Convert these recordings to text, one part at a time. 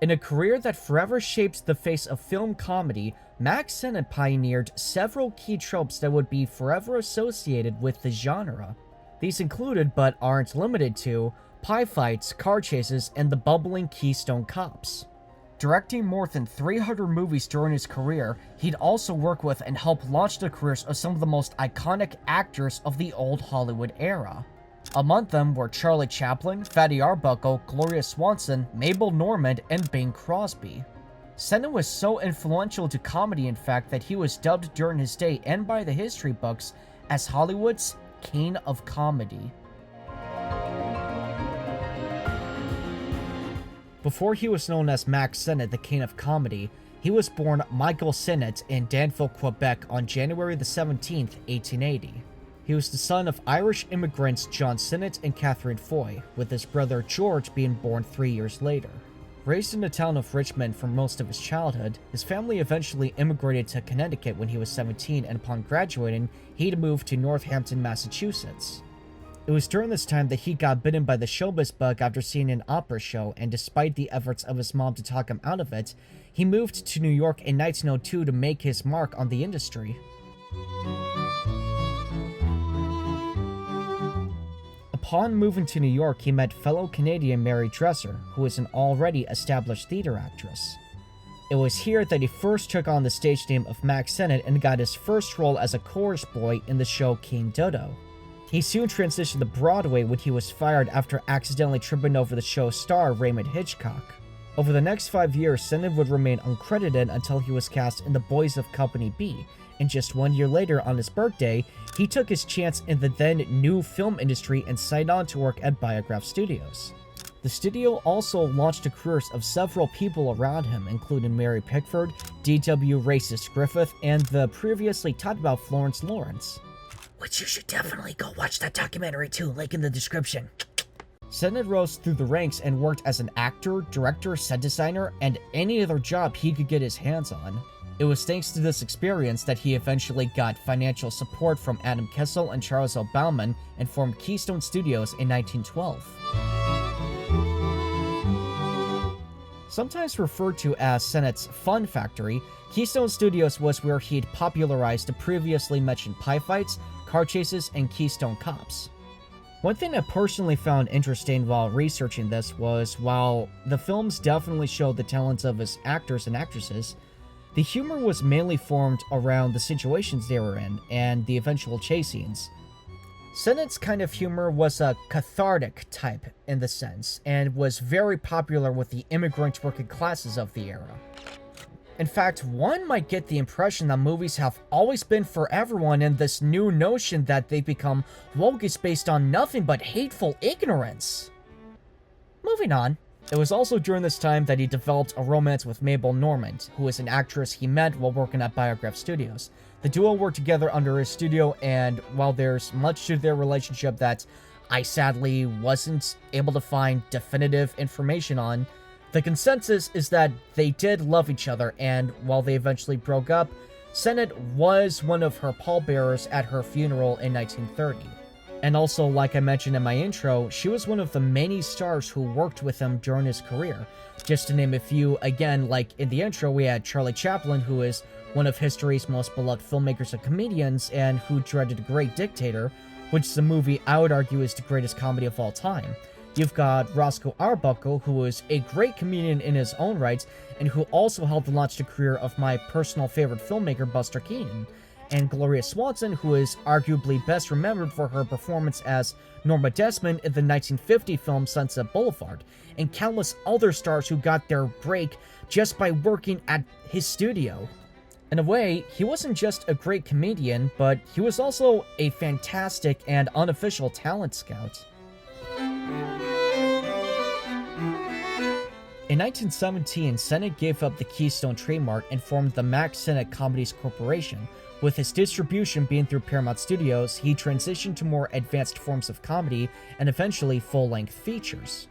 In a career that forever shaped the face of film comedy, Mack Sennett pioneered several key tropes that would be forever associated with the genre. These included, but aren't limited to, pie fights, car chases, and the bubbling Keystone Cops. Directing more than 300 movies during his career, he'd also work with and help launch the careers of some of the most iconic actors of the old Hollywood era. Among them were Charlie Chaplin, Fatty Arbuckle, Gloria Swanson, Mabel Normand, and Bing Crosby. Sennett was so influential to comedy, in fact, that he was dubbed during his day and by the history books as Hollywood's King of Comedy. Before he was known as Mack Sennett, the King of Comedy, he was born Michael Sennett in Danville, Quebec on January 17, 1880. He was the son of Irish immigrants John Sennett and Catherine Foy, with his brother George being born 3 years later. Raised in the town of Richmond for most of his childhood, his family eventually immigrated to Connecticut when he was 17, and upon graduating, he'd moved to Northampton, Massachusetts. It was during this time that he got bitten by the showbiz bug after seeing an opera show, and despite the efforts of his mom to talk him out of it, he moved to New York in 1902 to make his mark on the industry. Upon moving to New York, he met fellow Canadian Mary Dresser, who was an already established theater actress. It was here that he first took on the stage name of Mack Sennett and got his first role as a chorus boy in the show King Dodo. He soon transitioned to Broadway when he was fired after accidentally tripping over the show's star, Raymond Hitchcock. Over the next 5 years, Sennett would remain uncredited until he was cast in The Boys of Company B, and just 1 year later, on his birthday, he took his chance in the then new film industry and signed on to work at Biograph Studios. The studio also launched the careers of several people around him, including Mary Pickford, D.W. Racist Griffith, and the previously talked about Florence Lawrence. Which you should definitely go watch that documentary too, link in the description. Sennett rose through the ranks and worked as an actor, director, set designer, and any other job he could get his hands on. It was thanks to this experience that he eventually got financial support from Adam Kessel and Charles L. Bauman and formed Keystone Studios in 1912. Sometimes referred to as Sennett's Fun Factory, Keystone Studios was where he'd popularized the previously mentioned pie fights, car chases, and Keystone Cops. One thing I personally found interesting while researching this was, while the films definitely showed the talents of his actors and actresses, the humor was mainly formed around the situations they were in and the eventual chase scenes. Sennett's kind of humor was a cathartic type in the sense, and was very popular with the immigrant working classes of the era. In fact, one might get the impression that movies have always been for everyone, and this new notion that they've become woke is based on nothing but hateful ignorance. Moving on. It was also during this time that he developed a romance with Mabel Normand, who is an actress he met while working at Biograph Studios. The duo worked together under his studio, and while there's much to their relationship that I sadly wasn't able to find definitive information on, the consensus is that they did love each other, and while they eventually broke up, Sennett was one of her pallbearers at her funeral in 1930. And also, like I mentioned in my intro, she was one of the many stars who worked with him during his career. Just to name a few, again, like in the intro, we had Charlie Chaplin, who is one of history's most beloved filmmakers and comedians, and who directed The Great Dictator, which is a movie I would argue is the greatest comedy of all time. You've got Roscoe Arbuckle, who is a great comedian in his own right, and who also helped launch the career of my personal favorite filmmaker, Buster Keaton. And Gloria Swanson, who is arguably best remembered for her performance as Norma Desmond in the 1950 film Sunset Boulevard, and countless other stars who got their break just by working at his studio. In a way, he wasn't just a great comedian, but he was also a fantastic and unofficial talent scout. In 1917, Sennett gave up the Keystone trademark and formed the Mack Sennett Comedies Corporation. With his distribution being through Paramount Studios, he transitioned to more advanced forms of comedy and eventually full-length features.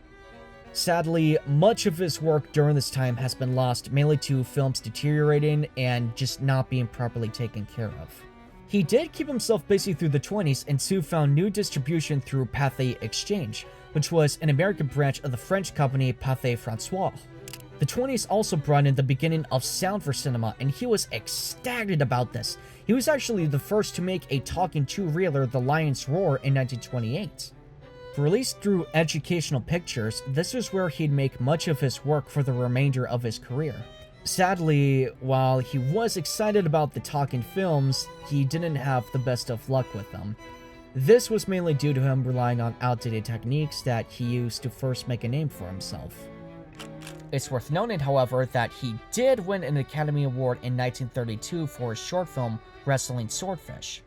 Sadly, much of his work during this time has been lost, mainly to films deteriorating and just not being properly taken care of. He did keep himself busy through the 20s and soon found new distribution through Pathé Exchange, which was an American branch of the French company Pathé François. The 20s also brought in the beginning of sound for cinema, and he was ecstatic about this. He was actually the first to make a talking two-reeler, The Lion's Roar, in 1928. Released through Educational Pictures, this was where he'd make much of his work for the remainder of his career. Sadly, while he was excited about the talking films, he didn't have the best of luck with them. This was mainly due to him relying on outdated techniques that he used to first make a name for himself. It's worth noting, however, that he did win an Academy Award in 1932 for his short film, Wrestling Swordfish.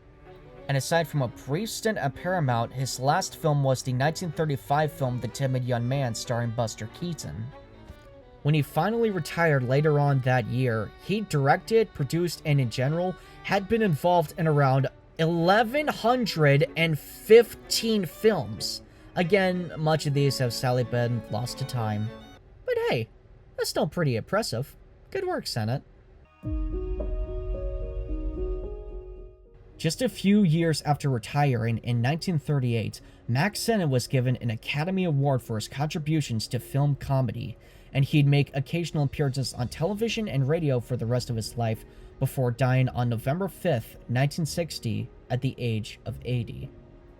And aside from a brief stint at Paramount, his last film was the 1935 film The Timid Young Man, starring Buster Keaton. When he finally retired later on that year, he directed, produced, and in general, had been involved in around 1,115 films. Again, much of these have sadly been lost to time. But hey, that's still pretty impressive. Good work, Sennett. Just a few years after retiring in 1938, Mack Sennett was given an Academy Award for his contributions to film comedy, and he'd make occasional appearances on television and radio for the rest of his life before dying on November 5th, 1960, at the age of 80.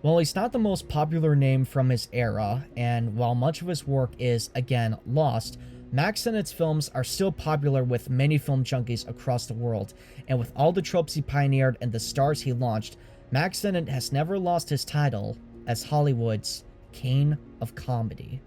While he's not the most popular name from his era, and while much of his work is, again, lost, Mack Sennett's films are still popular with many film junkies across the world, and with all the tropes he pioneered and the stars he launched, Mack Sennett has never lost his title as Hollywood's King of Comedy.